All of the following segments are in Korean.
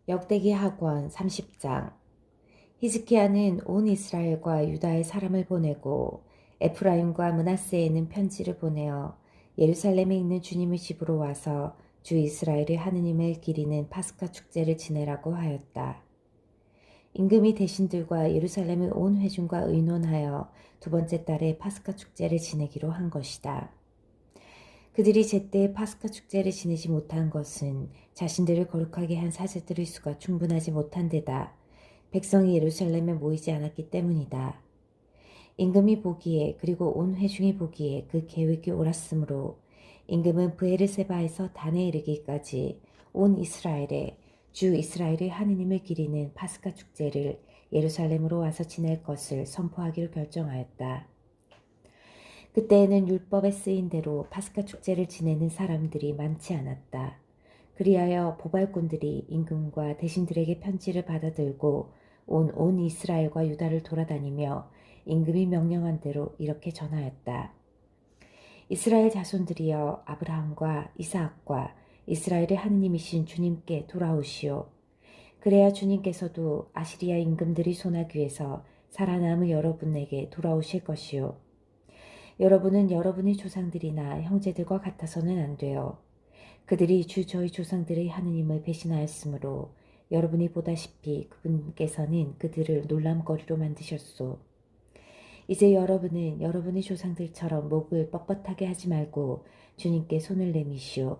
역대기 학원 30장. 히즈키야는 온 이스라엘과 유다의 사람을 보내고 에프라임과 므낫세에는 편지를 보내어 예루살렘에 있는 주님의 집으로 와서 주 이스라엘의 하느님을 기리는 파스카 축제를 지내라고 하였다. 임금이 대신들과 예루살렘의 온 회중과 의논하여 두 번째 달에 파스카 축제를 지내기로 한 것이다. 그들이 제때 파스카 축제를 지내지 못한 것은 자신들을 거룩하게 한 사제들의 수가 충분하지 못한 데다 백성이 예루살렘에 모이지 않았기 때문이다. 임금이 보기에 그리고 온 회중이 보기에 그 계획이 옳았으므로 임금은 브에르세바에서 단에 이르기까지 온 이스라엘에 주 이스라엘의 하느님을 기리는 파스카 축제를 예루살렘으로 와서 지낼 것을 선포하기로 결정하였다. 그때에는 율법에 쓰인 대로 파스카 축제를 지내는 사람들이 많지 않았다. 그리하여 보발꾼들이 임금과 대신들에게 편지를 받아들고 온 이스라엘과 유다를 돌아다니며 임금이 명령한 대로 이렇게 전하였다. 이스라엘 자손들이여 아브라함과 이삭과 이스라엘의 하느님이신 주님께 돌아오시오. 그래야 주님께서도 아시리아 임금들이 손아귀 에서 살아남은 여러분에게 돌아오실 것이오. 여러분은 여러분의 조상들이나 형제들과 같아서는 안 돼요. 그들이 저희 조상들의 하느님을 배신하였으므로 여러분이 보다시피 그분께서는 그들을 놀람거리로 만드셨소. 이제 여러분은 여러분의 조상들처럼 목을 뻣뻣하게 하지 말고 주님께 손을 내미시오.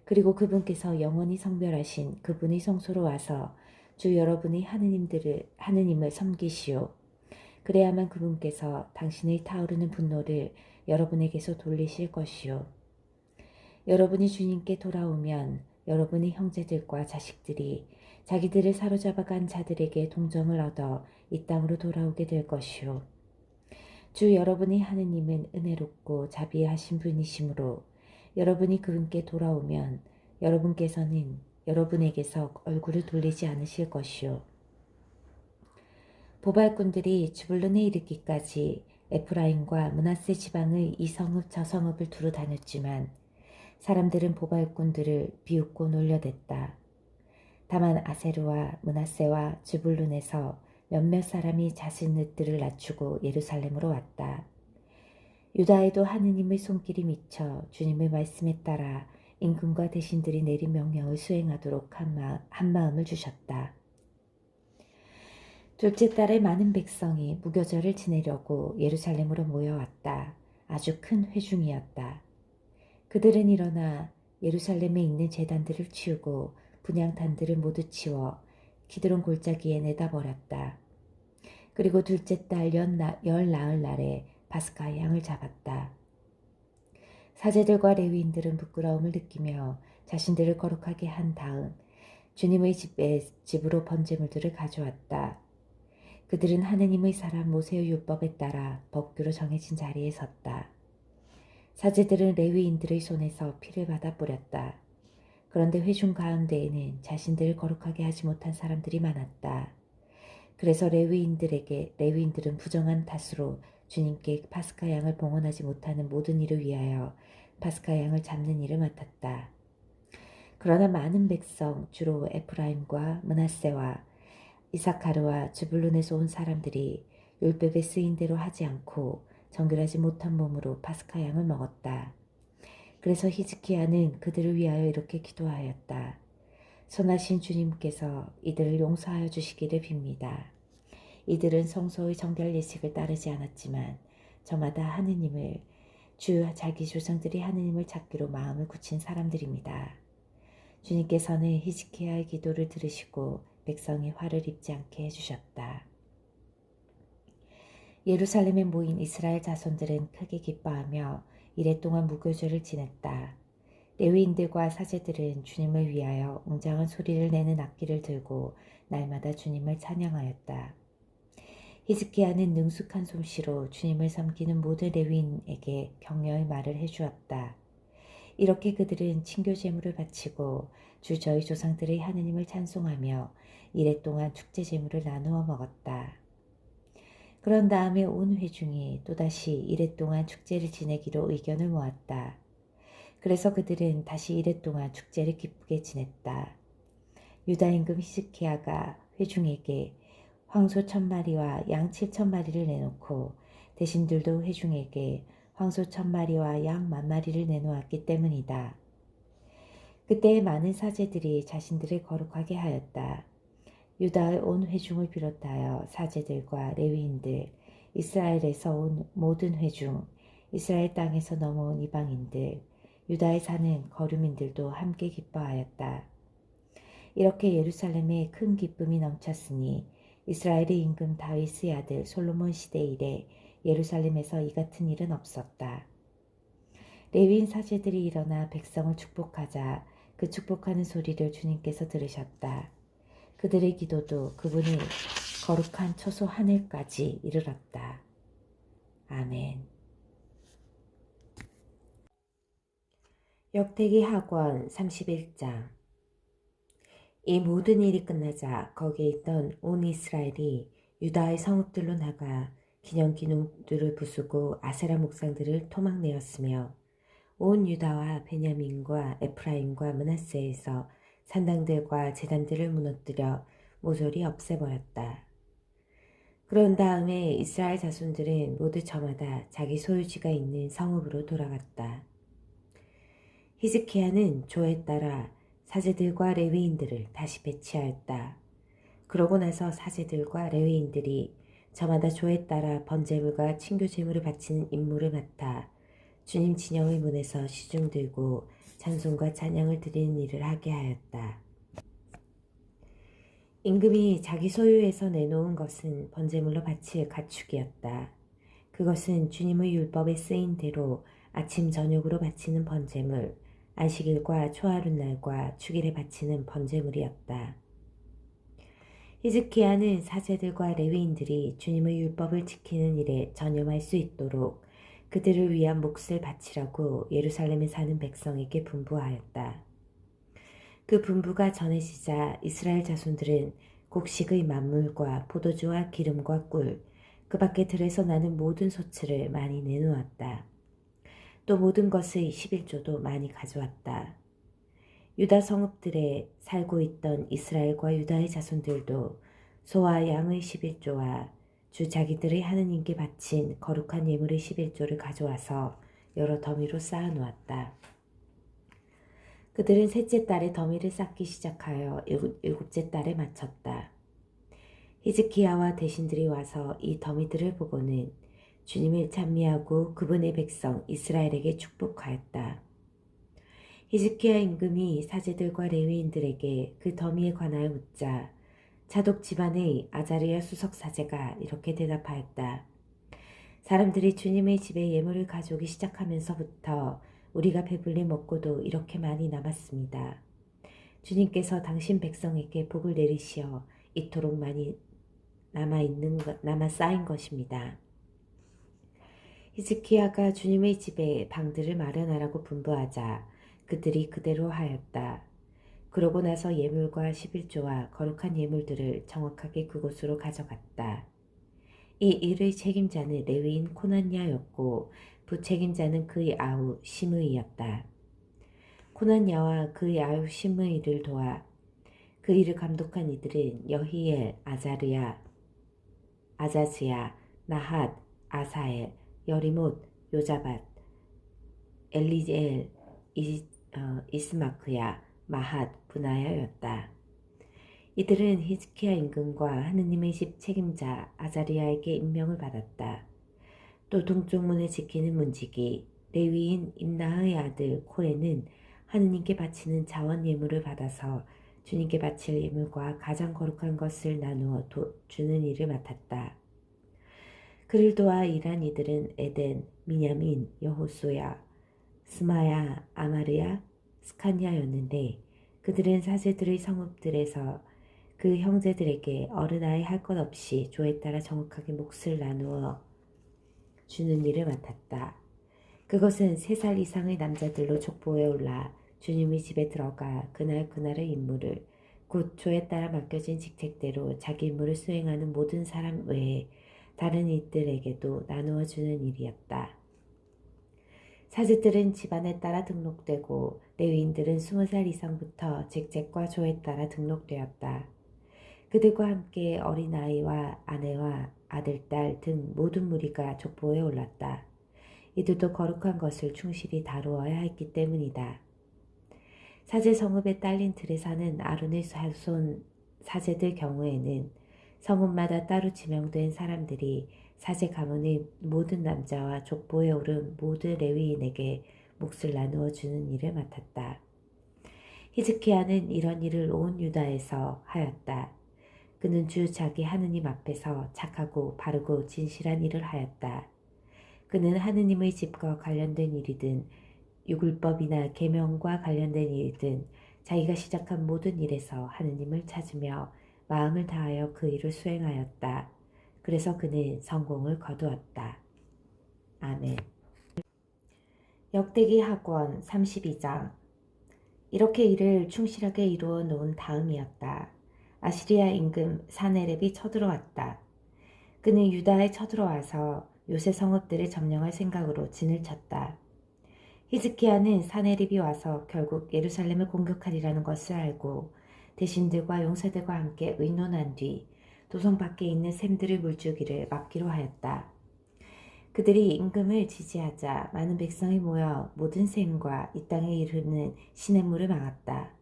그리고 그분께서 영원히 성별하신 그분의 성소로 와서 주 여러분의 하느님을 섬기시오. 그래야만 그분께서 당신의 타오르는 분노를 여러분에게서 돌리실 것이요. 여러분이 주님께 돌아오면 여러분의 형제들과 자식들이 자기들을 사로잡아간 자들에게 동정을 얻어 이 땅으로 돌아오게 될 것이요. 주 여러분의 하느님은 은혜롭고 자비하신 분이시므로 여러분이 그분께 돌아오면 여러분께서는 여러분에게서 얼굴을 돌리지 않으실 것이요. 보발꾼들이 주불론에 이르기까지 에프라임과 므낫세 지방의 이 성읍 저 성읍을 두루 다녔지만 사람들은 보발꾼들을 비웃고 놀려댔다. 다만 아세르와 므낫세와 주불론에서 몇몇 사람이 자신들을 낮추고 예루살렘으로 왔다. 유다에도 하느님의 손길이 미쳐 주님의 말씀에 따라 임금과 대신들이 내린 명령을 수행하도록 한 마음을 주셨다. 둘째 달에 많은 백성이 무교절을 지내려고 예루살렘으로 모여왔다. 아주 큰 회중이었다. 그들은 일어나 예루살렘에 있는 제단들을 치우고 분향단들을 모두 치워 기드론 골짜기에 내다버렸다. 그리고 둘째 달 열 나흘 날에 파스카 양을 잡았다. 사제들과 레위인들은 부끄러움을 느끼며 자신들을 거룩하게 한 다음 주님의 집으로 번제물들을 가져왔다. 그들은 하느님의 사람 모세의 율법에 따라 법규로 정해진 자리에 섰다. 사제들은 레위인들의 손에서 피를 받아 뿌렸다. 그런데 회중 가운데에는 자신들을 거룩하게 하지 못한 사람들이 많았다. 그래서 레위인들은 부정한 탓으로 주님께 파스카 양을 봉헌하지 못하는 모든 일을 위하여 파스카 양을 잡는 일을 맡았다. 그러나 많은 백성, 주로 에프라임과 므낫세와 이사카르와 즈불룬에서 온 사람들이 율법에 쓰인 대로 하지 않고 정결하지 못한 몸으로 파스카 양을 먹었다. 그래서 히즈키야는 그들을 위하여 이렇게 기도하였다. 선하신 주님께서 이들을 용서하여 주시기를 빕니다. 이들은 성소의 정결 예식을 따르지 않았지만 저마다 자기 조상들이 하느님을 찾기로 마음을 굳힌 사람들입니다. 주님께서는 히즈키야의 기도를 들으시고 백성이 화를 입지 않게 해주셨다. 예루살렘에 모인 이스라엘 자손들은 크게 기뻐하며 이래 동안 무교절을 지냈다. 레위인들과 사제들은 주님을 위하여 웅장한 소리를 내는 악기를 들고 날마다 주님을 찬양하였다. 히즈키야는 능숙한 솜씨로 주님을 섬기는 모든 레위인에게 격려의 말을 해주었다. 이렇게 그들은 친교 제물을 바치고 저희 조상들의 하느님을 찬송하며 이래 동안 축제 제물을 나누어 먹었다. 그런 다음에 온 회중이 또다시 이래 동안 축제를 지내기로 의견을 모았다. 그래서 그들은 다시 이래 동안 축제를 기쁘게 지냈다. 유다 임금 히스기야가 회중에게 황소 1,000마리와 양 7,000마리를 내놓고 대신들도 회중에게 황소 1,000마리와 양 10,000마리를 내놓았기 때문이다. 그때 많은 사제들이 자신들을 거룩하게 하였다. 유다의 온 회중을 비롯하여 사제들과 레위인들, 이스라엘에서 온 모든 회중, 이스라엘 땅에서 넘어온 이방인들, 유다에 사는 거류민들도 함께 기뻐하였다. 이렇게 예루살렘에 큰 기쁨이 넘쳤으니 이스라엘의 임금 다윗의 아들 솔로몬 시대 이래 예루살렘에서 이 같은 일은 없었다. 레위인 사제들이 일어나 백성을 축복하자 그 축복하는 소리를 주님께서 들으셨다. 그들의 기도도 그분의 거룩한 처소 하늘까지 이르렀다. 아멘. 역대기 학원 31장. 이 모든 일이 끝나자 거기에 있던 온 이스라엘이 유다의 성읍들로 나가 기념기둥들을 부수고 아세라 목상들을 토막내었으며 온 유다와 베냐민과 에프라임과 므낫세에서 산당들과 제단들을 무너뜨려 모조리 없애버렸다. 그런 다음에 이스라엘 자손들은 모두 저마다 자기 소유지가 있는 성읍으로 돌아갔다. 히즈키야는 조에 따라 사제들과 레위인들을 다시 배치하였다. 그러고 나서 사제들과 레위인들이 저마다 조에 따라 번제물과 친교제물을 바치는 임무를 맡아 주님 진영의 문에서 시중 들고 찬송과 찬양을 드리는 일을 하게 하였다. 임금이 자기 소유에서 내놓은 것은 번제물로 바칠 가축이었다. 그것은 주님의 율법에 쓰인 대로 아침 저녁으로 바치는 번제물, 안식일과 초하룻날과 축일에 바치는 번제물이었다. 히즈키야는 사제들과 레위인들이 주님의 율법을 지키는 일에 전념할 수 있도록 그들을 위한 몫을 바치라고 예루살렘에 사는 백성에게 분부하였다. 그 분부가 전해지자 이스라엘 자손들은 곡식의 만물과 포도주와 기름과 꿀, 그 밖에 들에서 나는 모든 소출을 많이 내놓았다. 또 모든 것의 11조도 많이 가져왔다. 유다 성읍들에 살고 있던 이스라엘과 유다의 자손들도 소와 양의 11조와 주 자기들의 하느님께 바친 거룩한 예물의 11조를 가져와서 여러 더미로 쌓아놓았다. 그들은 셋째 달에 더미를 쌓기 시작하여 일곱째 달에 마쳤다. 히즈키야와 대신들이 와서 이 더미들을 보고는 주님을 찬미하고 그분의 백성 이스라엘에게 축복하였다. 히즈키야 임금이 사제들과 레위인들에게 그 더미에 관하여 묻자 자독 집안의 아자르야 수석 사제가 이렇게 대답하였다. 사람들이 주님의 집에 예물을 가져오기 시작하면서부터 우리가 배불리 먹고도 이렇게 많이 남았습니다. 주님께서 당신 백성에게 복을 내리시어 이토록 많이 남아 쌓인 것입니다. 히즈키야가 주님의 집에 방들을 마련하라고 분부하자 그들이 그대로 하였다. 그러고 나서 예물과 11조와 거룩한 예물들을 정확하게 그곳으로 가져갔다. 이 일의 책임자는 레위인 코난야였고 부책임자는 그의 아우 시므이였다. 코난야와 그의 아우 시므이를 도와 그 일을 감독한 이들은 여히엘, 아자르야, 아자스야, 나핫, 아사엘, 여리못, 요자밧, 엘리엘, 이스마크야, 마핫, 브나야였다. 이들은 히즈키야 임금과 하느님의 집 책임자 아자리야에게 임명을 받았다. 또 동쪽문을 지키는 문지기 레위인 임나의 아들 코레는 하느님께 바치는 자원 예물을 받아서 주님께 바칠 예물과 가장 거룩한 것을 나누어 주는 일을 맡았다. 그를 도와 일한 이들은 에덴, 미냐민, 여호수야, 스마야, 아마르야, 스칸야였는데 그들은 사제들의 성읍들에서 그 형제들에게 어른아이 할 것 없이 조에 따라 정확하게 몫을 나누어 주는 일을 맡았다. 그것은 3살 이상의 남자들로 족보에 올라 주님의 집에 들어가 그날의 임무를 곧 조에 따라 맡겨진 직책대로 자기 임무를 수행하는 모든 사람 외에 다른 이들에게도 나누어 주는 일이었다. 사제들은 집안에 따라 등록되고 레위인들은 20살 이상부터 직책과 조에 따라 등록되었다. 그들과 함께 어린아이와 아내와 아들, 딸 등 모든 무리가 족보에 올랐다. 이들도 거룩한 것을 충실히 다루어야 했기 때문이다. 사제 성읍에 딸린 틀에 사는 아론의 자손 사제들 경우에는 성읍마다 따로 지명된 사람들이 사제 가문의 모든 남자와 족보에 오른 모든 레위인에게 몫을 나누어 주는 일을 맡았다. 히즈키야는 이런 일을 온 유다에서 하였다. 그는 주 자기 하느님 앞에서 착하고 바르고 진실한 일을 하였다. 그는 하느님의 집과 관련된 일이든 율법이나 계명과 관련된 일이든 자기가 시작한 모든 일에서 하느님을 찾으며 마음을 다하여 그 일을 수행하였다. 그래서 그는 성공을 거두었다. 아멘. 역대기 학원 32장. 이렇게 일을 충실하게 이루어 놓은 다음이었다. 아시리아 임금 사네렙이 쳐들어왔다. 그는 유다에 쳐들어와서 요새 성읍들을 점령할 생각으로 진을 쳤다. 히즈키야는 사네립이 와서 결국 예루살렘을 공격하리라는 것을 알고 대신들과 용사들과 함께 의논한 뒤 도성 밖에 있는 샘들을 물주기를 막기로 하였다. 그들이 임금을 지지하자 많은 백성이 모여 모든 샘과 이 땅에 이르는 시냇물을 막았다.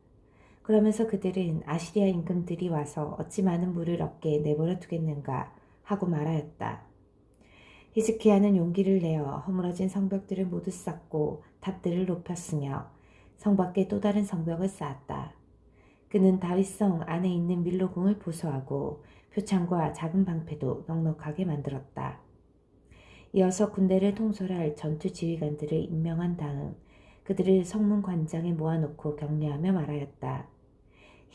그러면서 그들은 아시리아 임금들이 와서 어찌 많은 물을 얻게 내버려 두겠는가 하고 말하였다. 히즈키야는 용기를 내어 허물어진 성벽들을 모두 쌓고 탑들을 높였으며 성 밖에 또 다른 성벽을 쌓았다. 그는 다윗성 안에 있는 밀로궁을 보수하고 표창과 작은 방패도 넉넉하게 만들었다. 이어서 군대를 통솔할 전투 지휘관들을 임명한 다음 그들을 성문 관장에 모아놓고 격려하며 말하였다.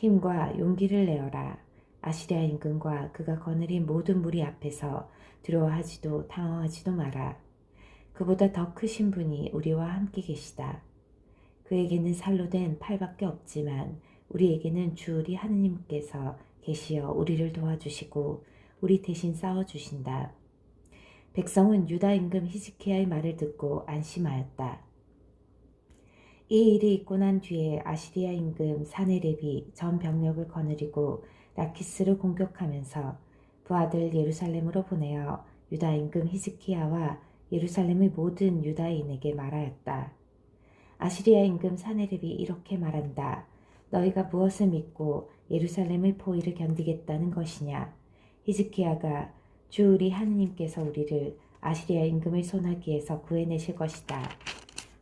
힘과 용기를 내어라. 아시리아 임금과 그가 거느린 모든 무리 앞에서 두려워하지도 당황하지도 마라. 그보다 더 크신 분이 우리와 함께 계시다. 그에게는 살로 된 팔밖에 없지만 우리에게는 주 우리 하느님께서 계시어 우리를 도와주시고 우리 대신 싸워주신다. 백성은 유다 임금 히즈키야의 말을 듣고 안심하였다. 이 일이 있고 난 뒤에 아시리아 임금 사네렙이 전 병력을 거느리고 라키스를 공격하면서 부하들 예루살렘으로 보내어 유다 임금 히즈키야와 예루살렘의 모든 유다인에게 말하였다. 아시리아 임금 사네렙이 이렇게 말한다. 너희가 무엇을 믿고 예루살렘의 포위를 견디겠다는 것이냐. 히즈키야가 주 우리 하느님께서 우리를 아시리아 임금의 손아귀에서 구해내실 것이다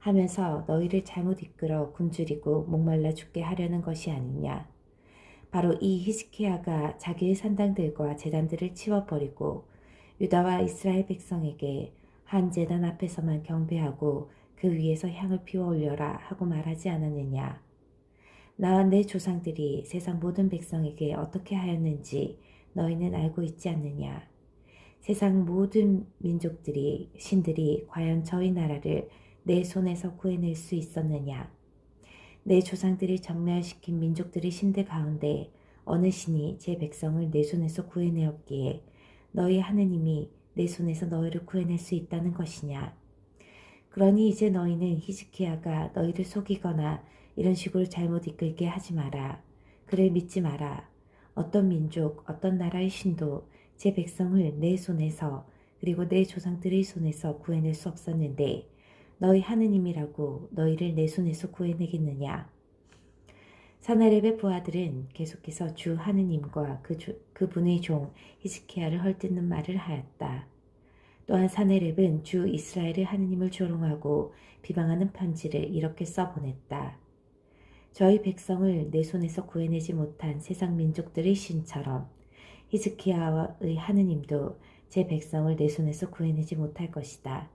하면서 너희를 잘못 이끌어 굶주리고 목말라 죽게 하려는 것이 아니냐. 바로 이 히스키야가 자기의 산당들과 제단들을 치워버리고 유다와 이스라엘 백성에게 한 제단 앞에서만 경배하고 그 위에서 향을 피워 올려라 하고 말하지 않았느냐. 나와 내 조상들이 세상 모든 백성에게 어떻게 하였는지 너희는 알고 있지 않느냐. 세상 모든 민족들이 신들이 과연 저희 나라를 내 손에서 구해낼 수 있었느냐. 내 조상들이 정멸시킨 민족들의 신들 가운데 어느 신이 제 백성을 내 손에서 구해내었기에 너희 하느님이 내 손에서 너희를 구해낼 수 있다는 것이냐. 그러니 이제 너희는 히즈키야가 너희를 속이거나 이런 식으로 잘못 이끌게 하지 마라. 그를 믿지 마라. 어떤 민족, 어떤 나라의 신도 제 백성을 내 손에서 그리고 내 조상들의 손에서 구해낼 수 없었는데 너희 하느님이라고 너희를 내 손에서 구해내겠느냐. 사나렙의 부하들은 계속해서 주 하느님과 그분의 종 히즈키야를 헐뜯는 말을 하였다. 또한 사네렙은 주 이스라엘의 하느님을 조롱하고 비방하는 편지를 이렇게 써보냈다. 저희 백성을 내 손에서 구해내지 못한 세상 민족들의 신처럼 히즈키야의 하느님도 제 백성을 내 손에서 구해내지 못할 것이다.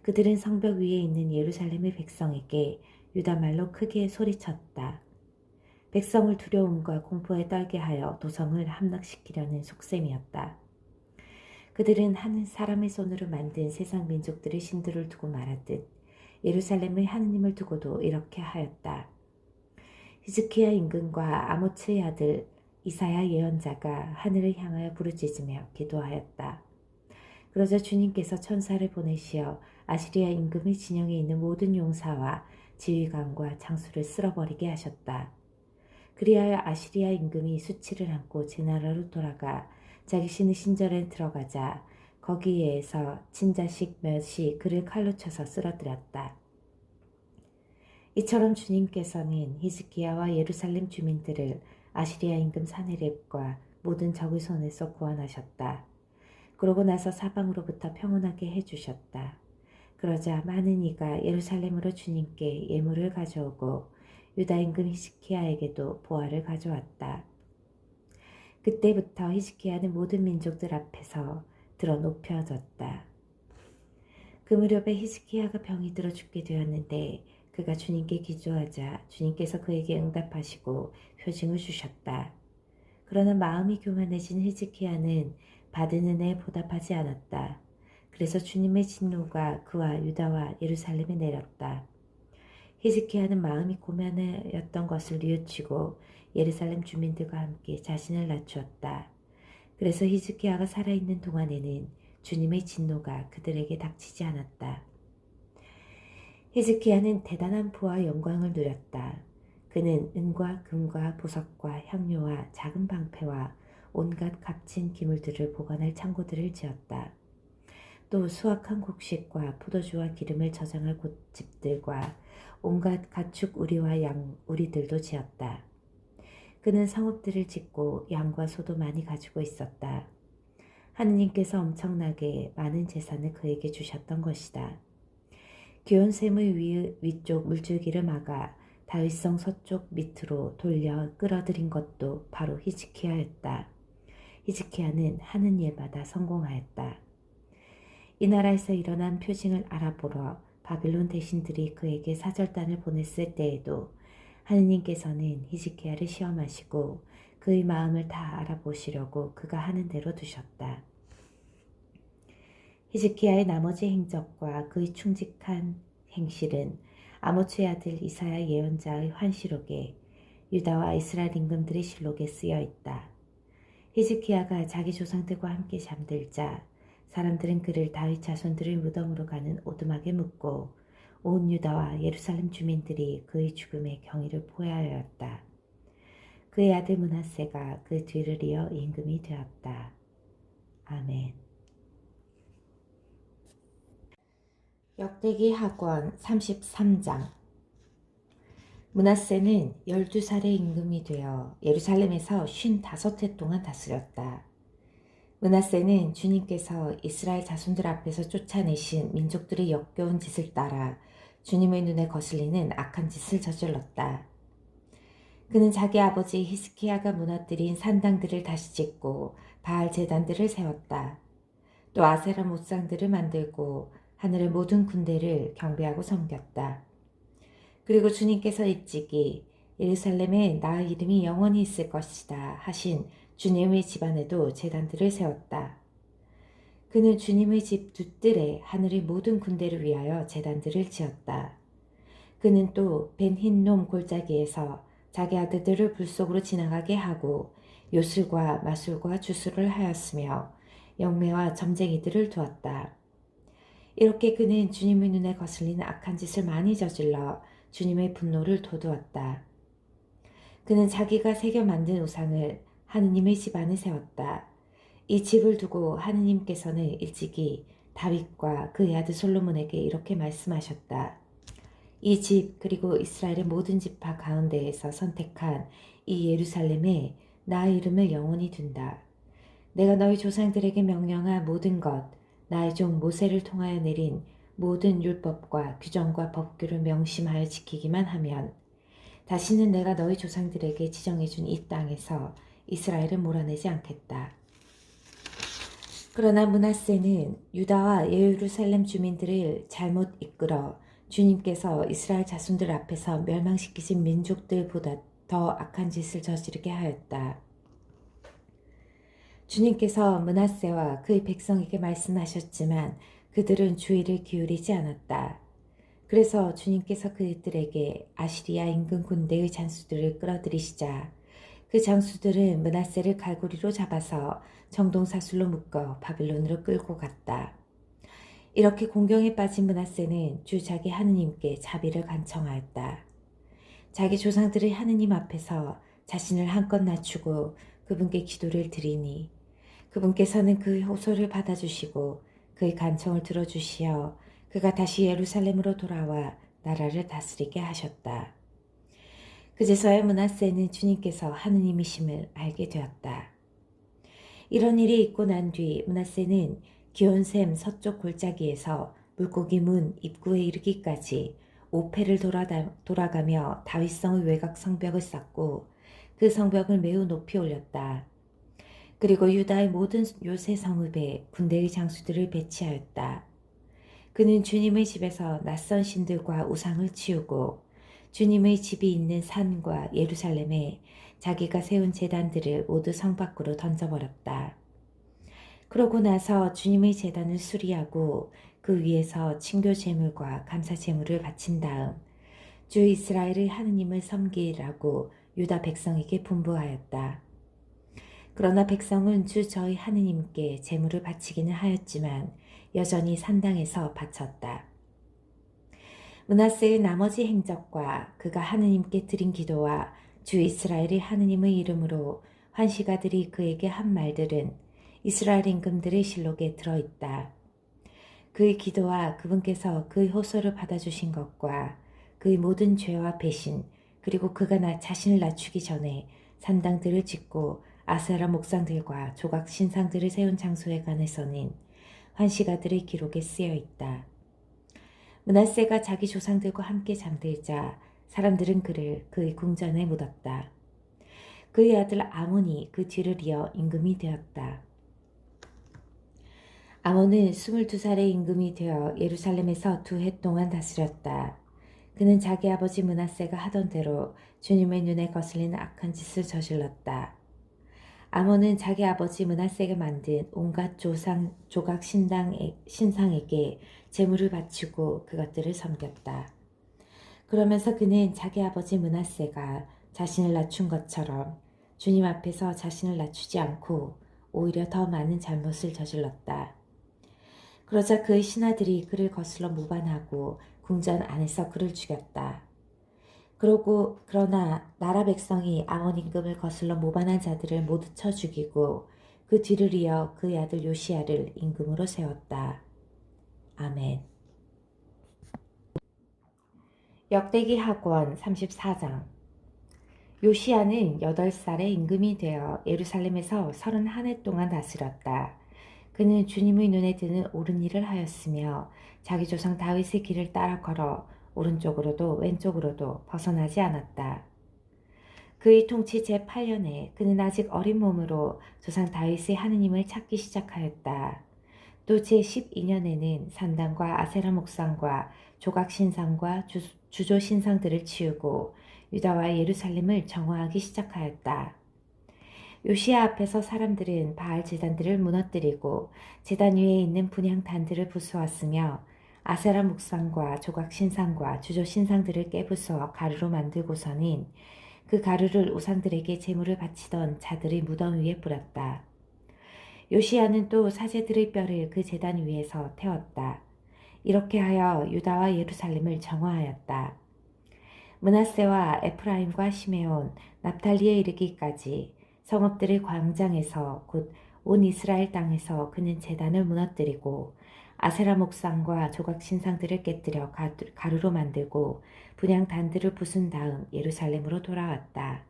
그들은 성벽 위에 있는 예루살렘의 백성에게 유다 말로 크게 소리쳤다. 백성을 두려움과 공포에 떨게 하여 도성을 함락시키려는 속셈이었다. 그들은 한 사람의 손으로 만든 세상 민족들의 신들을 두고 말하듯 예루살렘의 하느님을 두고도 이렇게 하였다. 히즈키야 임금과 아모츠의 아들 이사야 예언자가 하늘을 향하여 부르짖으며 기도하였다. 그러자 주님께서 천사를 보내시어 아시리아 임금의 진영에 있는 모든 용사와 지휘관과 장수를 쓸어버리게 하셨다. 그리하여 아시리아 임금이 수치를 안고 제 나라로 돌아가 자기 신의 신전에 들어가자 거기에서 친자식 몇이 그를 칼로 쳐서 쓰러뜨렸다. 이처럼 주님께서는 히스기야와 예루살렘 주민들을 아시리아 임금 사네립과 모든 적의 손에서 구원하셨다. 그러고 나서 사방으로부터 평온하게 해주셨다. 그러자 많은 이가 예루살렘으로 주님께 예물을 가져오고 유다 임금 히스기야에게도 보화를 가져왔다. 그때부터 히스기야는 모든 민족들 앞에서 들어 높여졌다. 그 무렵에 히스기야가 병이 들어 죽게 되었는데 그가 주님께 기도하자 주님께서 그에게 응답하시고 표징을 주셨다. 그러나 마음이 교만해진 히스기야는 받은 은혜에 보답하지 않았다. 그래서 주님의 진노가 그와 유다와 예루살렘에 내렸다. 히스기야는 마음이 고만하였던 것을 뉘우치고 예루살렘 주민들과 함께 자신을 낮추었다. 그래서 히스기야가 살아있는 동안에는 주님의 진노가 그들에게 닥치지 않았다. 히스기야는 대단한 부와 영광을 누렸다. 그는 은과 금과 보석과 향료와 작은 방패와 온갖 값진 기물들을 보관할 창고들을 지었다. 또 수확한 곡식과 포도주와 기름을 저장할 곳집들과 온갖 가축 우리와 양 우리들도 지었다. 그는 성읍들을 짓고 양과 소도 많이 가지고 있었다. 하느님께서 엄청나게 많은 재산을 그에게 주셨던 것이다. 기온샘의 위쪽 물줄기를 막아 다윗성 서쪽 밑으로 돌려 끌어들인 것도 바로 히스기야였다. 히스기야는 하는 일마다 성공하였다. 이 나라에서 일어난 표징을 알아보러 바빌론 대신들이 그에게 사절단을 보냈을 때에도 하느님께서는 히스기야를 시험하시고 그의 마음을 다 알아보시려고 그가 하는 대로 두셨다. 히스기야의 나머지 행적과 그의 충직한 행실은 아모츠의 아들 이사야 예언자의 환시록에 유다와 이스라엘 임금들의 실록에 쓰여 있다. 히스기야가 자기 조상들과 함께 잠들자 사람들은 그를 다윗 자손들의 무덤으로 가는 오두막에 묻고 온 유다와 예루살렘 주민들이 그의 죽음의 경위를 보아하였다. 그의 아들 므낫세가 그 뒤를 이어 임금이 되었다. 아멘. 역대기 학원 33장. 므낫세는 12살의 임금이 되어 예루살렘에서 55해 동안 다스렸다. 므낫세는 주님께서 이스라엘 자손들 앞에서 쫓아내신 민족들의 역겨운 짓을 따라 주님의 눈에 거슬리는 악한 짓을 저질렀다. 그는 자기 아버지 히스기야가 무너뜨린 산당들을 다시 짓고 바알 제단들을 세웠다. 또 아세라 못상들을 만들고 하늘의 모든 군대를 경배하고 섬겼다. 그리고 주님께서 일찍이 예루살렘에 나 이름이 영원히 있을 것이다 하신 주님의 집안에도 제단들을 세웠다. 그는 주님의 집 돛뜰에 하늘의 모든 군대를 위하여 제단들을 지었다. 그는 또 벤힌놈 골짜기에서 자기 아들들을 불 속으로 지나가게 하고 요술과 마술과 주술을 하였으며 영매와 점쟁이들을 두었다. 이렇게 그는 주님의 눈에 거슬리는 악한 짓을 많이 저질러 주님의 분노를 돋우었다. 그는 자기가 새겨 만든 우상을 하느님의 집 안에 세웠다. 이 집을 두고 하느님께서는 일찍이 다윗과 그의 아들 솔로몬에게 이렇게 말씀하셨다. 이 집 그리고 이스라엘의 모든 지파 가운데에서 선택한 이 예루살렘에 나의 이름을 영원히 둔다. 내가 너희 조상들에게 명령한 모든 것, 나의 종 모세를 통하여 내린 모든 율법과 규정과 법규를 명심하여 지키기만 하면 다시는 내가 너희 조상들에게 지정해준 이 땅에서 이스라엘을 몰아내지 않겠다. 그러나 므낫세는 유다와 예루살렘 주민들을 잘못 이끌어 주님께서 이스라엘 자손들 앞에서 멸망시키신 민족들보다 더 악한 짓을 저지르게 하였다. 주님께서 므낫세와 그의 백성에게 말씀하셨지만 그들은 주의를 기울이지 않았다. 그래서 주님께서 그들에게 아시리아 임금 군대의 장수들을 끌어들이시자 그 장수들은 므낫세를 갈고리로 잡아서 정동사슬로 묶어 바빌론으로 끌고 갔다. 이렇게 공경에 빠진 므낫세는 주 자기 하느님께 자비를 간청하였다. 자기 조상들의 하느님 앞에서 자신을 한껏 낮추고 그분께 기도를 드리니 그분께서는 그의 호소를 받아주시고 그의 간청을 들어주시어 그가 다시 예루살렘으로 돌아와 나라를 다스리게 하셨다. 그제서야 므낫세는 주님께서 하느님이심을 알게 되었다. 이런 일이 있고 난 뒤 므낫세는 기온샘 서쪽 골짜기에서 물고기 문 입구에 이르기까지 5패를 돌아가며 다윗성의 외곽 성벽을 쌓고 그 성벽을 매우 높이 올렸다. 그리고 유다의 모든 요새 성읍에 군대의 장수들을 배치하였다. 그는 주님의 집에서 낯선 신들과 우상을 치우고 주님의 집이 있는 산과 예루살렘에 자기가 세운 제단들을 모두 성 밖으로 던져버렸다. 그러고 나서 주님의 제단을 수리하고 그 위에서 친교 제물과 감사 제물을 바친 다음 주 이스라엘의 하느님을 섬기라고 유다 백성에게 분부하였다. 그러나 백성은 주 저희 하느님께 제물을 바치기는 하였지만 여전히 산당에서 바쳤다. 므낫세의 나머지 행적과 그가 하느님께 드린 기도와 주 이스라엘의 하느님의 이름으로 환시가들이 그에게 한 말들은 이스라엘 임금들의 실록에 들어있다. 그의 기도와 그분께서 그의 호소를 받아주신 것과 그의 모든 죄와 배신 그리고 그가 자신을 낮추기 전에 산당들을 짓고 아세라 목상들과 조각 신상들을 세운 장소에 관해서는 환시가들의 기록에 쓰여 있다. 므낫세가 자기 조상들과 함께 잠들자 사람들은 그를 그의 궁전에 묻었다. 그의 아들 아몬이 그 뒤를 이어 임금이 되었다. 아몬은 22살의 임금이 되어 예루살렘에서 2해 동안 다스렸다. 그는 자기 아버지 므낫세가 하던 대로 주님의 눈에 거슬리는 악한 짓을 저질렀다. 아몬은 자기 아버지 므낫세가 만든 온갖 조각 신상에게 제물을 바치고 그것들을 섬겼다. 그러면서 그는 자기 아버지 므낫세가 자신을 낮춘 것처럼 주님 앞에서 자신을 낮추지 않고 오히려 더 많은 잘못을 저질렀다. 그러자 그의 신하들이 그를 거슬러 모반하고 궁전 안에서 그를 죽였다. 그러나 나라 백성이 아몬 임금을 거슬러 모반한 자들을 모두 쳐 죽이고 그 뒤를 이어 그의 아들 요시야를 임금으로 세웠다. 아멘. 역대기 학원 34장. 요시야는 8살에 임금이 되어 예루살렘에서 31해 동안 다스렸다. 그는 주님의 눈에 드는 옳은 일을 하였으며 자기 조상 다윗의 길을 따라 걸어 오른쪽으로도 왼쪽으로도 벗어나지 않았다. 그의 통치 제8년에 그는 아직 어린 몸으로 조상 다윗의 하느님을 찾기 시작하였다. 또 제12년에는 산당과 아세라 목상과 조각 신상과 주조 신상들을 치우고 유다와 예루살렘을 정화하기 시작하였다. 요시야 앞에서 사람들은 바알 제단들을 무너뜨리고 제단 위에 있는 분향단들을 부수었으며 아세라 목상과 조각 신상과 주조 신상들을 깨부수어 가루로 만들고서는 그 가루를 우상들에게 제물을 바치던 자들의 무덤 위에 뿌렸다. 요시야는 또 사제들의 뼈를 그 제단 위에서 태웠다. 이렇게 하여 유다와 예루살렘을 정화하였다. 므낫세와 에프라임과 시메온, 납탈리에 이르기까지 성읍들의 광장에서 곧 온 이스라엘 땅에서 그는 제단을 무너뜨리고 아세라 목상과 조각 신상들을 깨뜨려 가루로 만들고 분향단들을 부순 다음 예루살렘으로 돌아왔다.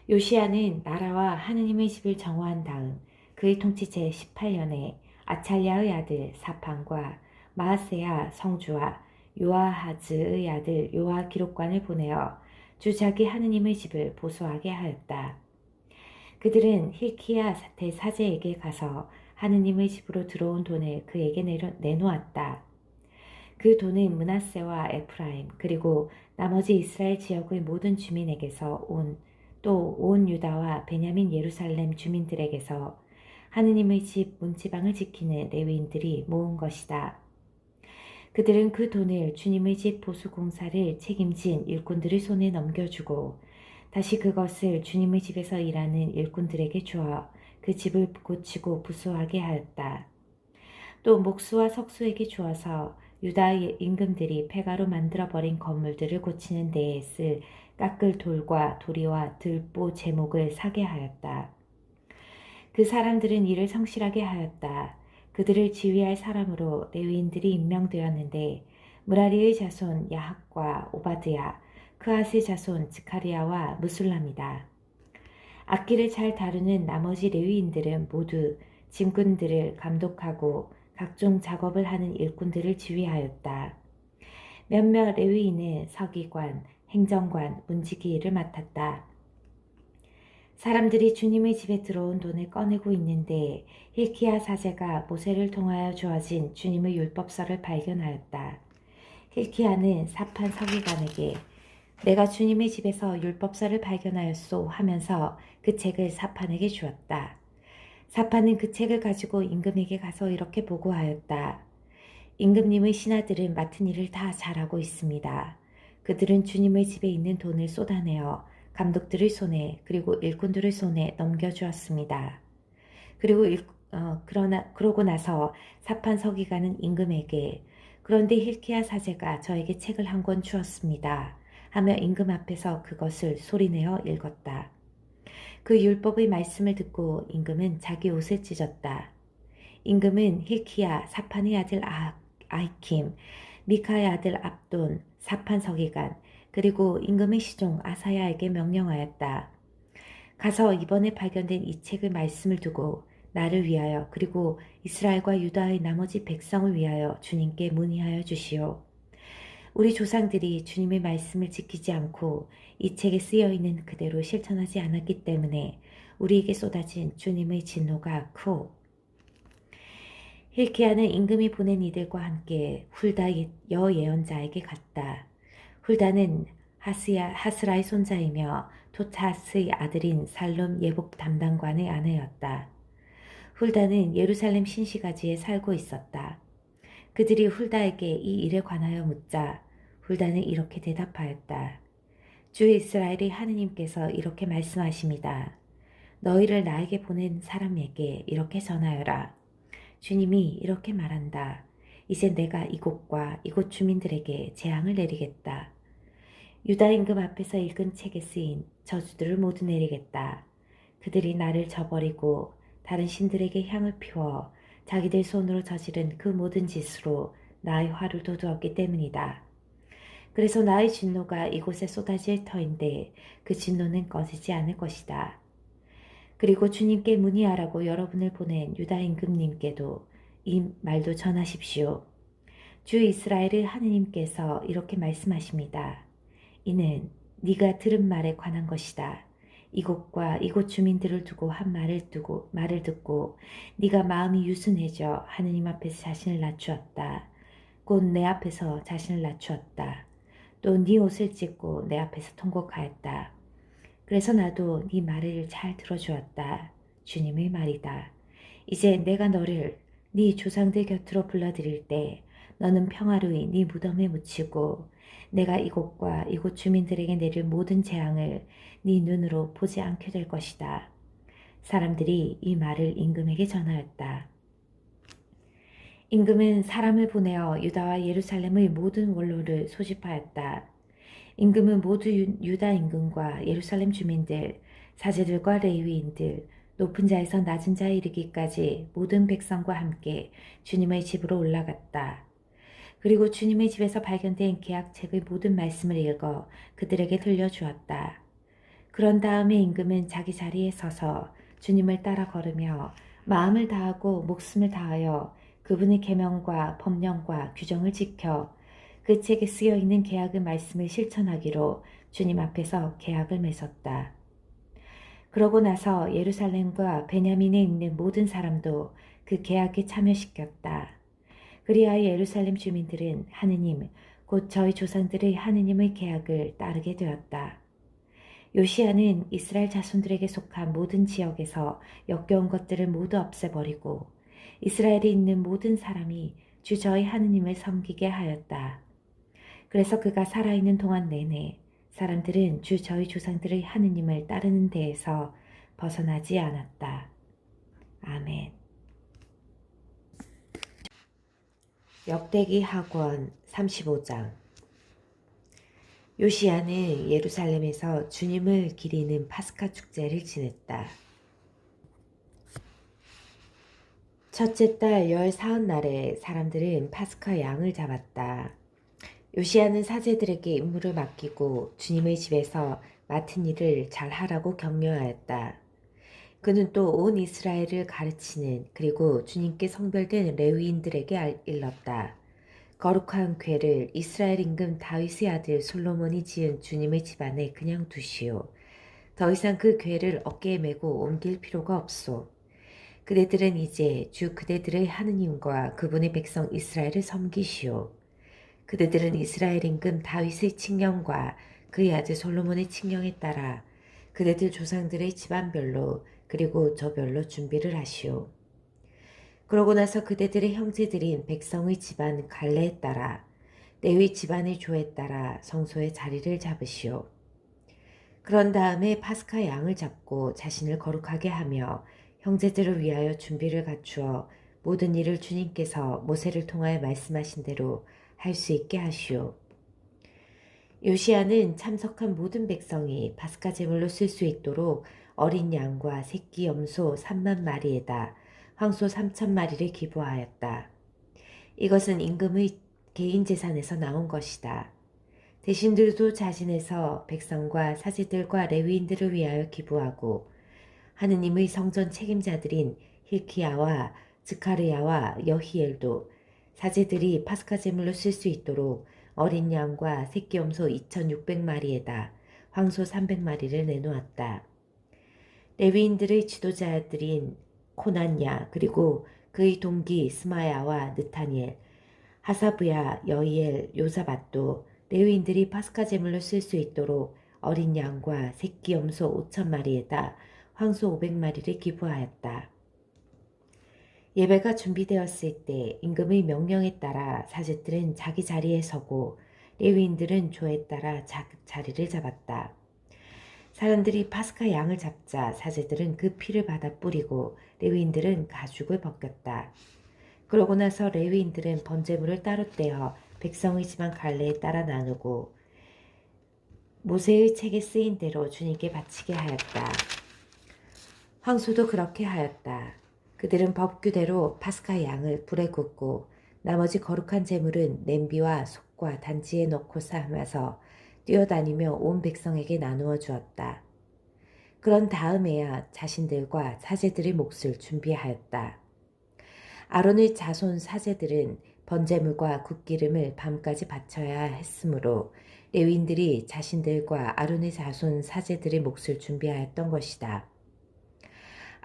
요시야는 나라와 하느님의 집을 정화한 다음 그의 통치 제18년에 아찰랴의 아들 사판과 마아세야 성주와 요아하즈의 아들 요아 기록관을 보내어 주 자기 하느님의 집을 보수하게 하였다. 그들은 힐키야 대사제에게 가서 하느님의 집으로 들어온 돈을 그에게 내놓았다. 그 돈은 므낫세와 에프라임 그리고 나머지 이스라엘 지역의 모든 주민에게서 또 온 유다와 베냐민 예루살렘 주민들에게서 하느님의 집 문지방을 지키는 레위인들이 모은 것이다. 그들은 그 돈을 주님의 집 보수 공사를 책임진 일꾼들의 손에 넘겨주고 다시 그것을 주님의 집에서 일하는 일꾼들에게 주어 그 집을 고치고 부수하게 하였다. 또 목수와 석수에게 주어서 유다의 임금들이 폐가로 만들어버린 건물들을 고치는 데에 쓸 깎을 돌과 도리와 들보 제목을 사게 하였다. 그 사람들은 일을 성실하게 하였다. 그들을 지휘할 사람으로 레위인들이 임명되었는데 무라리의 자손 야학과 오바드야, 크앗의 자손 스가리야와 무술람이다. 악기를 잘 다루는 나머지 레위인들은 모두 짐꾼들을 감독하고 각종 작업을 하는 일꾼들을 지휘하였다. 몇몇 레위인은 서기관, 행정관, 문지기 일을 맡았다. 사람들이 주님의 집에 들어온 돈을 꺼내고 있는데 hilki야 사제가 모세를 통하여 주어진 주님의 율법서를 발견하였다. hilki야는 사판 서기관에게 내가 주님의 집에서 율법서를 발견하였소 하면서 그 책을 사판에게 주었다. 사판은 그 책을 가지고 임금에게 가서 이렇게 보고하였다. 임금님의 신하들은 맡은 일을 다 잘하고 있습니다. 그들은 주님의 집에 있는 돈을 쏟아내어 감독들의 손에 그리고 일꾼들의 손에 넘겨주었습니다. 그러고 나서 사판 서기관은 임금에게 그런데 hilki야 사제가 저에게 책을 한 권 주었습니다. 하며 임금 앞에서 그것을 소리내어 읽었다. 그 율법의 말씀을 듣고 임금은 자기 옷을 찢었다. 임금은 hilki야 사판의 아들 아히킴, 미카의 아들 압돈, 사판 서기관, 그리고 임금의 시종 아사야에게 명령하였다. 가서 이번에 발견된 이 책의 말씀을 두고 나를 위하여 그리고 이스라엘과 유다의 나머지 백성을 위하여 주님께 문의하여 주시오. 우리 조상들이 주님의 말씀을 지키지 않고 이 책에 쓰여있는 그대로 실천하지 않았기 때문에 우리에게 쏟아진 주님의 진노가 크오. hilki야는 임금이 보낸 이들과 함께 훌다 여예언자에게 갔다. 훌다는 하스라의 손자이며 토차스의 아들인 살룸 예복 담당관의 아내였다. 훌다는 예루살렘 신시가지에 살고 있었다. 그들이 훌다에게 이 일에 관하여 묻자 훌다는 이렇게 대답하였다. 주 이스라엘의 하느님께서 이렇게 말씀하십니다. 너희를 나에게 보낸 사람에게 이렇게 전하여라. 주님이 이렇게 말한다. 이제 내가 이곳과 이곳 주민들에게 재앙을 내리겠다. 유다 임금 앞에서 읽은 책에 쓰인 저주들을 모두 내리겠다. 그들이 나를 저버리고 다른 신들에게 향을 피워 자기들 손으로 저지른 그 모든 짓으로 나의 화를 돋우었기 때문이다. 그래서 나의 진노가 이곳에 쏟아질 터인데 그 진노는 꺼지지 않을 것이다. 그리고 주님께 문의하라고 여러분을 보낸 유다 임금님께도 이 말도 전하십시오. 주 이스라엘의 하느님께서 이렇게 말씀하십니다. 이는 네가 들은 말에 관한 것이다. 이곳과 이곳 주민들을 두고 한 말을 듣고 네가 마음이 유순해져 하느님 앞에서 자신을 낮추었다. 곧 내 앞에서 자신을 낮추었다. 또 네 옷을 찢고 내 앞에서 통곡하였다. 그래서 나도 네 말을 잘 들어주었다. 주님의 말이다. 이제 내가 너를 네 조상들 곁으로 불러들일 때 너는 평화로이 네 무덤에 묻히고 내가 이곳과 이곳 주민들에게 내릴 모든 재앙을 네 눈으로 보지 않게 될 것이다. 사람들이 이 말을 임금에게 전하였다. 임금은 사람을 보내어 유다와 예루살렘의 모든 원로를 소집하였다. 임금은 모두 유다 임금과 예루살렘 주민들, 사제들과 레위인들, 높은 자에서 낮은 자에 이르기까지 모든 백성과 함께 주님의 집으로 올라갔다. 그리고 주님의 집에서 발견된 계약책의 모든 말씀을 읽어 그들에게 들려주었다. 그런 다음에 임금은 자기 자리에 서서 주님을 따라 걸으며 마음을 다하고 목숨을 다하여 그분의 계명과 법령과 규정을 지켜 그 책에 쓰여 있는 계약의 말씀을 실천하기로 주님 앞에서 계약을 맺었다. 그러고 나서 예루살렘과 베냐민에 있는 모든 사람도 그 계약에 참여시켰다. 그리하여 예루살렘 주민들은 하느님, 곧 저희 조상들의 하느님의 계약을 따르게 되었다. 요시야는 이스라엘 자손들에게 속한 모든 지역에서 역겨운 것들을 모두 없애버리고 이스라엘에 있는 모든 사람이 주 저희 하느님을 섬기게 하였다. 그래서 그가 살아있는 동안 내내 사람들은 주 저희 조상들의 하느님을 따르는 데에서 벗어나지 않았다. 아멘. 역대기 학원 35장. 요시야는 예루살렘에서 주님을 기리는 파스카 축제를 지냈다. 첫째 달 열 사흔날에 사람들은 파스카 양을 잡았다. 요시야는 사제들에게 임무를 맡기고 주님의 집에서 맡은 일을 잘하라고 격려하였다. 그는 또 온 이스라엘을 가르치는 그리고 주님께 성별된 레위인들에게 일렀다. 거룩한 궤를 이스라엘 임금 다윗의 아들 솔로몬이 지은 주님의 집 안에 그냥 두시오. 더 이상 그 궤를 어깨에 메고 옮길 필요가 없소. 그대들은 이제 주 그대들의 하느님과 그분의 백성 이스라엘을 섬기시오. 그대들은 이스라엘 임금 다윗의 칙령과 그의 아들 솔로몬의 칙령에 따라 그대들 조상들의 집안별로 그리고 저별로 준비를 하시오. 그러고 나서 그대들의 형제들인 백성의 집안 갈래에 따라 레위 집안의 조에 따라 성소의 자리를 잡으시오. 그런 다음에 파스카 양을 잡고 자신을 거룩하게 하며 형제들을 위하여 준비를 갖추어 모든 일을 주님께서 모세를 통하여 말씀하신 대로 할 수 있게 하시오. 요시야는 참석한 모든 백성이 파스카 제물로 쓸 수 있도록 어린 양과 새끼 염소 3만 마리에다 황소 3천 마리를 기부하였다. 이것은 임금의 개인 재산에서 나온 것이다. 대신들도 자신에서 백성과 사제들과 레위인들을 위하여 기부하고 하느님의 성전 책임자들인 힐키야와 즈카르야와 여히엘도 사제들이 파스카 제물로 쓸 수 있도록 어린 양과 새끼 염소 2,600마리에다 황소 300마리를 내놓았다. 레위인들의 지도자들인 코난야 그리고 그의 동기 스마야와 느타니엘, 하사브야, 여이엘, 요사밧도 레위인들이 파스카 제물로 쓸 수 있도록 어린 양과 새끼 염소 5,000마리에다 황소 500마리를 기부하였다. 예배가 준비되었을 때 임금의 명령에 따라 사제들은 자기 자리에 서고 레위인들은 조에 따라 자리를 잡았다. 사람들이 파스카 양을 잡자 사제들은 그 피를 받아 뿌리고 레위인들은 가죽을 벗겼다. 그러고 나서 레위인들은 번제물을 따로 떼어 백성의 집안 갈래에 따라 나누고 모세의 책에 쓰인 대로 주님께 바치게 하였다. 황소도 그렇게 하였다. 그들은 법규대로 파스카 양을 불에 굽고 나머지 거룩한 제물은 냄비와 솥과 단지에 넣고 삶아서 뛰어다니며 온 백성에게 나누어 주었다. 그런 다음에야 자신들과 사제들의 몫을 준비하였다. 아론의 자손 사제들은 번제물과 굿기름을 밤까지 바쳐야 했으므로 레위인들이 자신들과 아론의 자손 사제들의 몫을 준비하였던 것이다.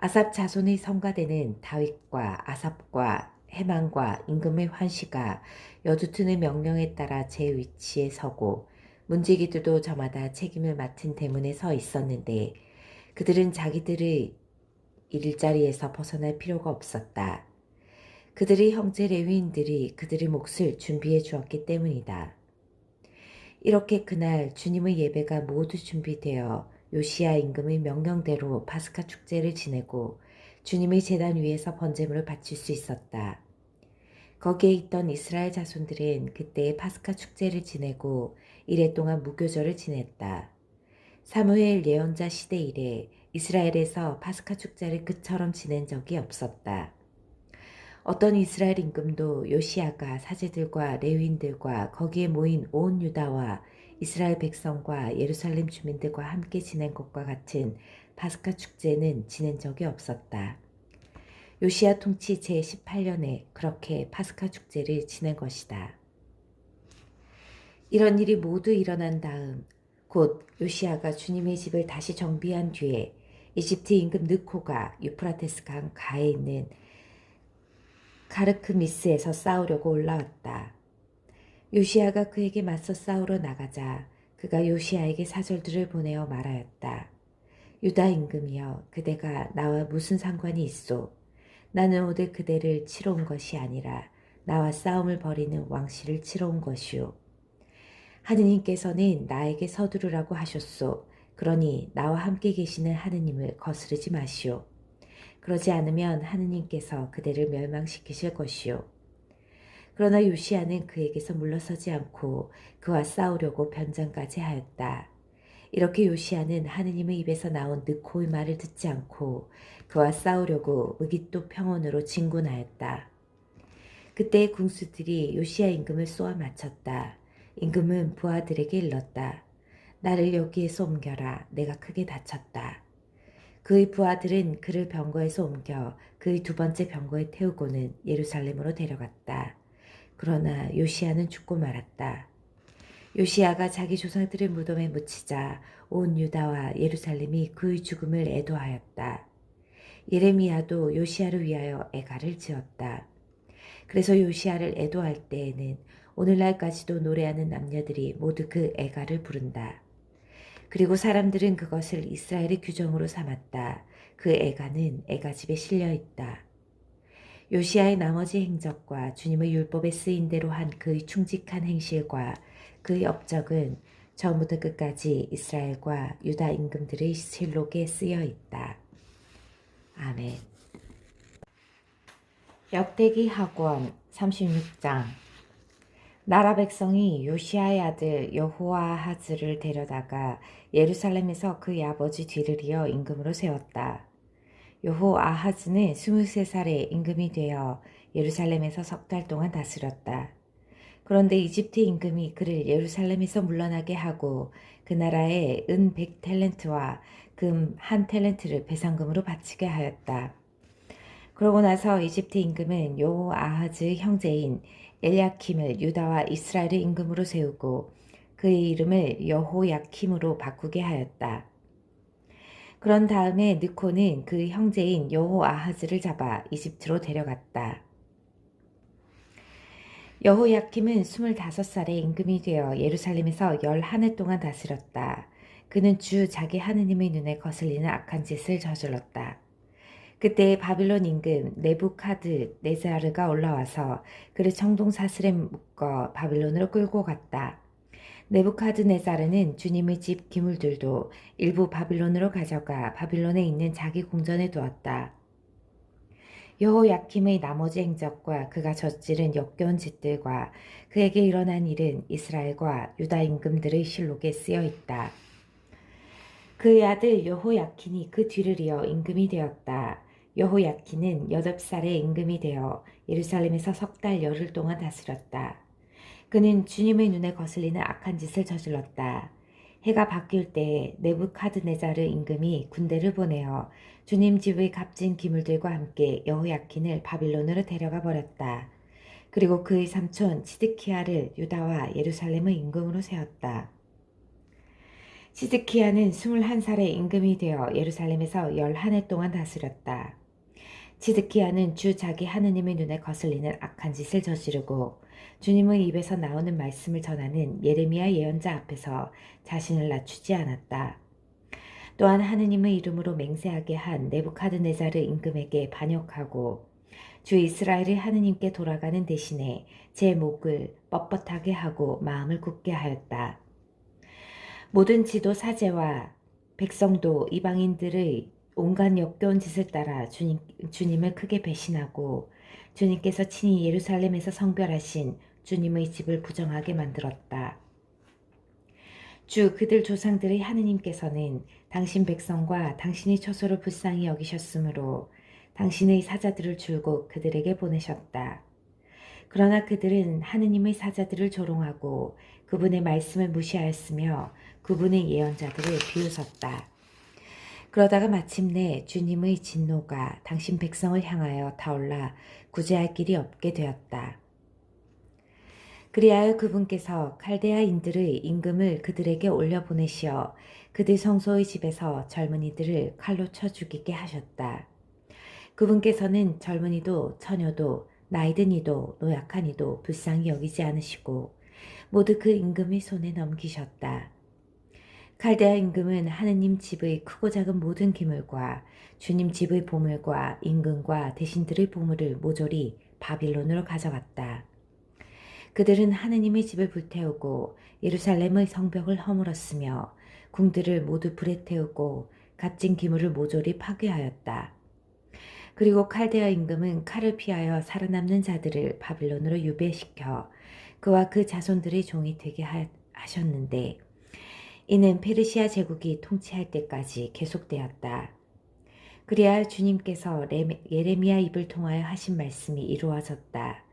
아삽 자손의 성가대는 다윗과 아삽과 해만과 임금의 환시가 여두튼의 명령에 따라 제 위치에 서고 문지기들도 저마다 책임을 맡은 대문에 서 있었는데 그들은 자기들의 일자리에서 벗어날 필요가 없었다. 그들의 형제 레위인들이 그들의 몫을 준비해 주었기 때문이다. 이렇게 그날 주님의 예배가 모두 준비되어 요시야 임금의 명령대로 파스카 축제를 지내고 주님의 제단 위에서 번제물을 바칠 수 있었다. 거기에 있던 이스라엘 자손들은 그때의 파스카 축제를 지내고 이래 동안 무교절을 지냈다. 사무엘 예언자 시대 이래 이스라엘에서 파스카 축제를 그처럼 지낸 적이 없었다. 어떤 이스라엘 임금도 요시야가 사제들과 레위인들과 거기에 모인 온 유다와 이스라엘 백성과 예루살렘 주민들과 함께 지낸 것과 같은 파스카 축제는 지낸 적이 없었다. 요시야 통치 제18년에 그렇게 파스카 축제를 지낸 것이다. 이런 일이 모두 일어난 다음 곧 요시야가 주님의 집을 다시 정비한 뒤에 이집트 임금 느코가 유프라테스 강 가에 있는 가르크미스에서 싸우려고 올라왔다. 요시야가 그에게 맞서 싸우러 나가자 그가 요시야에게 사절들을 보내어 말하였다. 유다 임금이여 그대가 나와 무슨 상관이 있소? 나는 오늘 그대를 치러 온 것이 아니라 나와 싸움을 벌이는 왕씨를 치러 온 것이오. 하느님께서는 나에게 서두르라고 하셨소. 그러니 나와 함께 계시는 하느님을 거스르지 마시오. 그러지 않으면 하느님께서 그대를 멸망시키실 것이오. 그러나 요시야는 그에게서 물러서지 않고 그와 싸우려고 변장까지 하였다. 이렇게 요시야는 하느님의 입에서 나온 느코의 말을 듣지 않고 그와 싸우려고 무깃도 평원으로 진군하였다. 그때 궁수들이 요시야 임금을 쏘아 맞췄다. 임금은 부하들에게 일렀다. 나를 여기에서 옮겨라. 내가 크게 다쳤다. 그의 부하들은 그를 병거에서 옮겨 그의 두 번째 병거에 태우고는 예루살렘으로 데려갔다. 그러나 요시야는 죽고 말았다. 요시야가 자기 조상들의 무덤에 묻히자 온 유다와 예루살렘이 그의 죽음을 애도하였다. 예레미야도 요시야를 위하여 애가를 지었다. 그래서 요시야를 애도할 때에는 오늘날까지도 노래하는 남녀들이 모두 그 애가를 부른다. 그리고 사람들은 그것을 이스라엘의 규정으로 삼았다. 그 애가는 애가집에 실려 있다. 요시야의 나머지 행적과 주님의 율법에 쓰인 대로 한 그의 충직한 행실과 그의 업적은 처음부터 끝까지 이스라엘과 유다 임금들의 실록에 쓰여 있다. 아멘. 역대기 학원 36장. 나라 백성이 요시야의 아들 여호아하즈를 데려다가 예루살렘에서 그의 아버지 뒤를 이어 임금으로 세웠다. 여호아하즈는 23살에 임금이 되어 예루살렘에서 석 달 동안 다스렸다. 그런데 이집트 임금이 그를 예루살렘에서 물러나게 하고 그 나라에 은 100탤런트와 금 1탤런트를 배상금으로 바치게 하였다. 그러고 나서 이집트 임금은 여호아하즈의 형제인 엘야킴을 유다와 이스라엘의 임금으로 세우고 그의 이름을 여호야킴으로 바꾸게 하였다. 그런 다음에 느코는 그 형제인 여호아하즈를 잡아 이집트로 데려갔다. 여호야킴은 25살에 임금이 되어 예루살렘에서 11해 동안 다스렸다. 그는 주 자기 하느님의 눈에 거슬리는 악한 짓을 저질렀다. 그때 바빌론 임금 네부카드네자르가 올라와서 그를 청동사슬에 묶어 바빌론으로 끌고 갔다. 네부카드네자르는 주님의 집 기물들도 일부 바빌론으로 가져가 바빌론에 있는 자기 궁전에 두었다. 여호야킴의 나머지 행적과 그가 저지른 역겨운 짓들과 그에게 일어난 일은 이스라엘과 유다 임금들의 실록에 쓰여 있다. 그의 아들 여호야킨이 그 뒤를 이어 임금이 되었다. 여호야킨은 8살에 임금이 되어 예루살렘에서 석 달 열흘 동안 다스렸다. 그는 주님의 눈에 거슬리는 악한 짓을 저질렀다. 해가 바뀔 때 네부카드네자르 임금이 군대를 보내어 주님 집의 값진 기물들과 함께 여호야킨을 바빌론으로 데려가 버렸다. 그리고 그의 삼촌 시드키야를 유다와 예루살렘의 임금으로 세웠다. 시드키야는 21살에 임금이 되어 예루살렘에서 11해 동안 다스렸다. 시드키야는 주 자기 하느님의 눈에 거슬리는 악한 짓을 저지르고 주님의 입에서 나오는 말씀을 전하는 예레미야 예언자 앞에서 자신을 낮추지 않았다. 또한 하느님의 이름으로 맹세하게 한 네부카드네자르 임금에게 반역하고 주 이스라엘의 하느님께 돌아가는 대신에 제 목을 뻣뻣하게 하고 마음을 굳게 하였다. 모든 지도 사제와 백성도 이방인들의 온갖 역겨운 짓을 따라 주님을 크게 배신하고 주님께서 친히 예루살렘에서 성별하신 주님의 집을 부정하게 만들었다. 주 그들 조상들의 하느님께서는 당신 백성과 당신의 처소를 불쌍히 여기셨으므로 당신의 사자들을 줄곧 그들에게 보내셨다. 그러나 그들은 하느님의 사자들을 조롱하고 그분의 말씀을 무시하였으며 그분의 예언자들을 비웃었다. 그러다가 마침내 주님의 진노가 당신 백성을 향하여 타올라 구제할 길이 없게 되었다. 그리하여 그분께서 칼데아인들의 임금을 그들에게 올려보내시어 그들 성소의 집에서 젊은이들을 칼로 쳐 죽이게 하셨다. 그분께서는 젊은이도 처녀도 나이든 이도 노약한 이도 불쌍히 여기지 않으시고 모두 그 임금의 손에 넘기셨다. 칼데아 임금은 하느님 집의 크고 작은 모든 기물과 주님 집의 보물과 임금과 대신들의 보물을 모조리 바빌론으로 가져갔다. 그들은 하느님의 집을 불태우고 예루살렘의 성벽을 허물었으며 궁들을 모두 불에 태우고 값진 기물을 모조리 파괴하였다. 그리고 칼데아 임금은 칼을 피하여 살아남는 자들을 바빌론으로 유배시켜 그와 그 자손들의 종이 되게 하셨는데 이는 페르시아 제국이 통치할 때까지 계속되었다. 그리하여 주님께서 예레미야 입을 통하여 하신 말씀이 이루어졌다.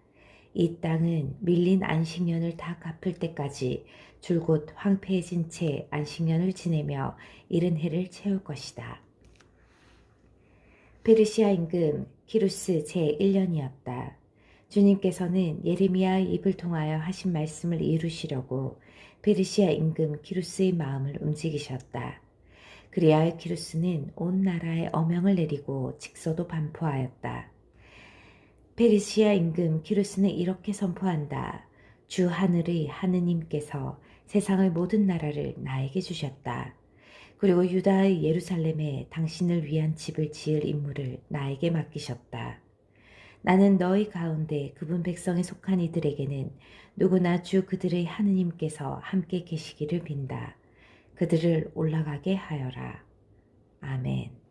이 땅은 밀린 안식년을 다 갚을 때까지 줄곧 황폐해진 채 안식년을 지내며 이른 해를 채울 것이다. 페르시아 임금 키루스 제1년이었다. 주님께서는 예레미야의 입을 통하여 하신 말씀을 이루시려고 페르시아 임금 키루스의 마음을 움직이셨다. 그리하여 키루스는 온 나라에 어명을 내리고 직서도 반포하였다. 페르시아 임금 키루스는 이렇게 선포한다. 주 하늘의 하느님께서 세상의 모든 나라를 나에게 주셨다. 그리고 유다의 예루살렘에 당신을 위한 집을 지을 임무를 나에게 맡기셨다. 나는 너희 가운데 그분 백성에 속한 이들에게는 누구나 주 그들의 하느님께서 함께 계시기를 빈다. 그들을 올라가게 하여라. 아멘.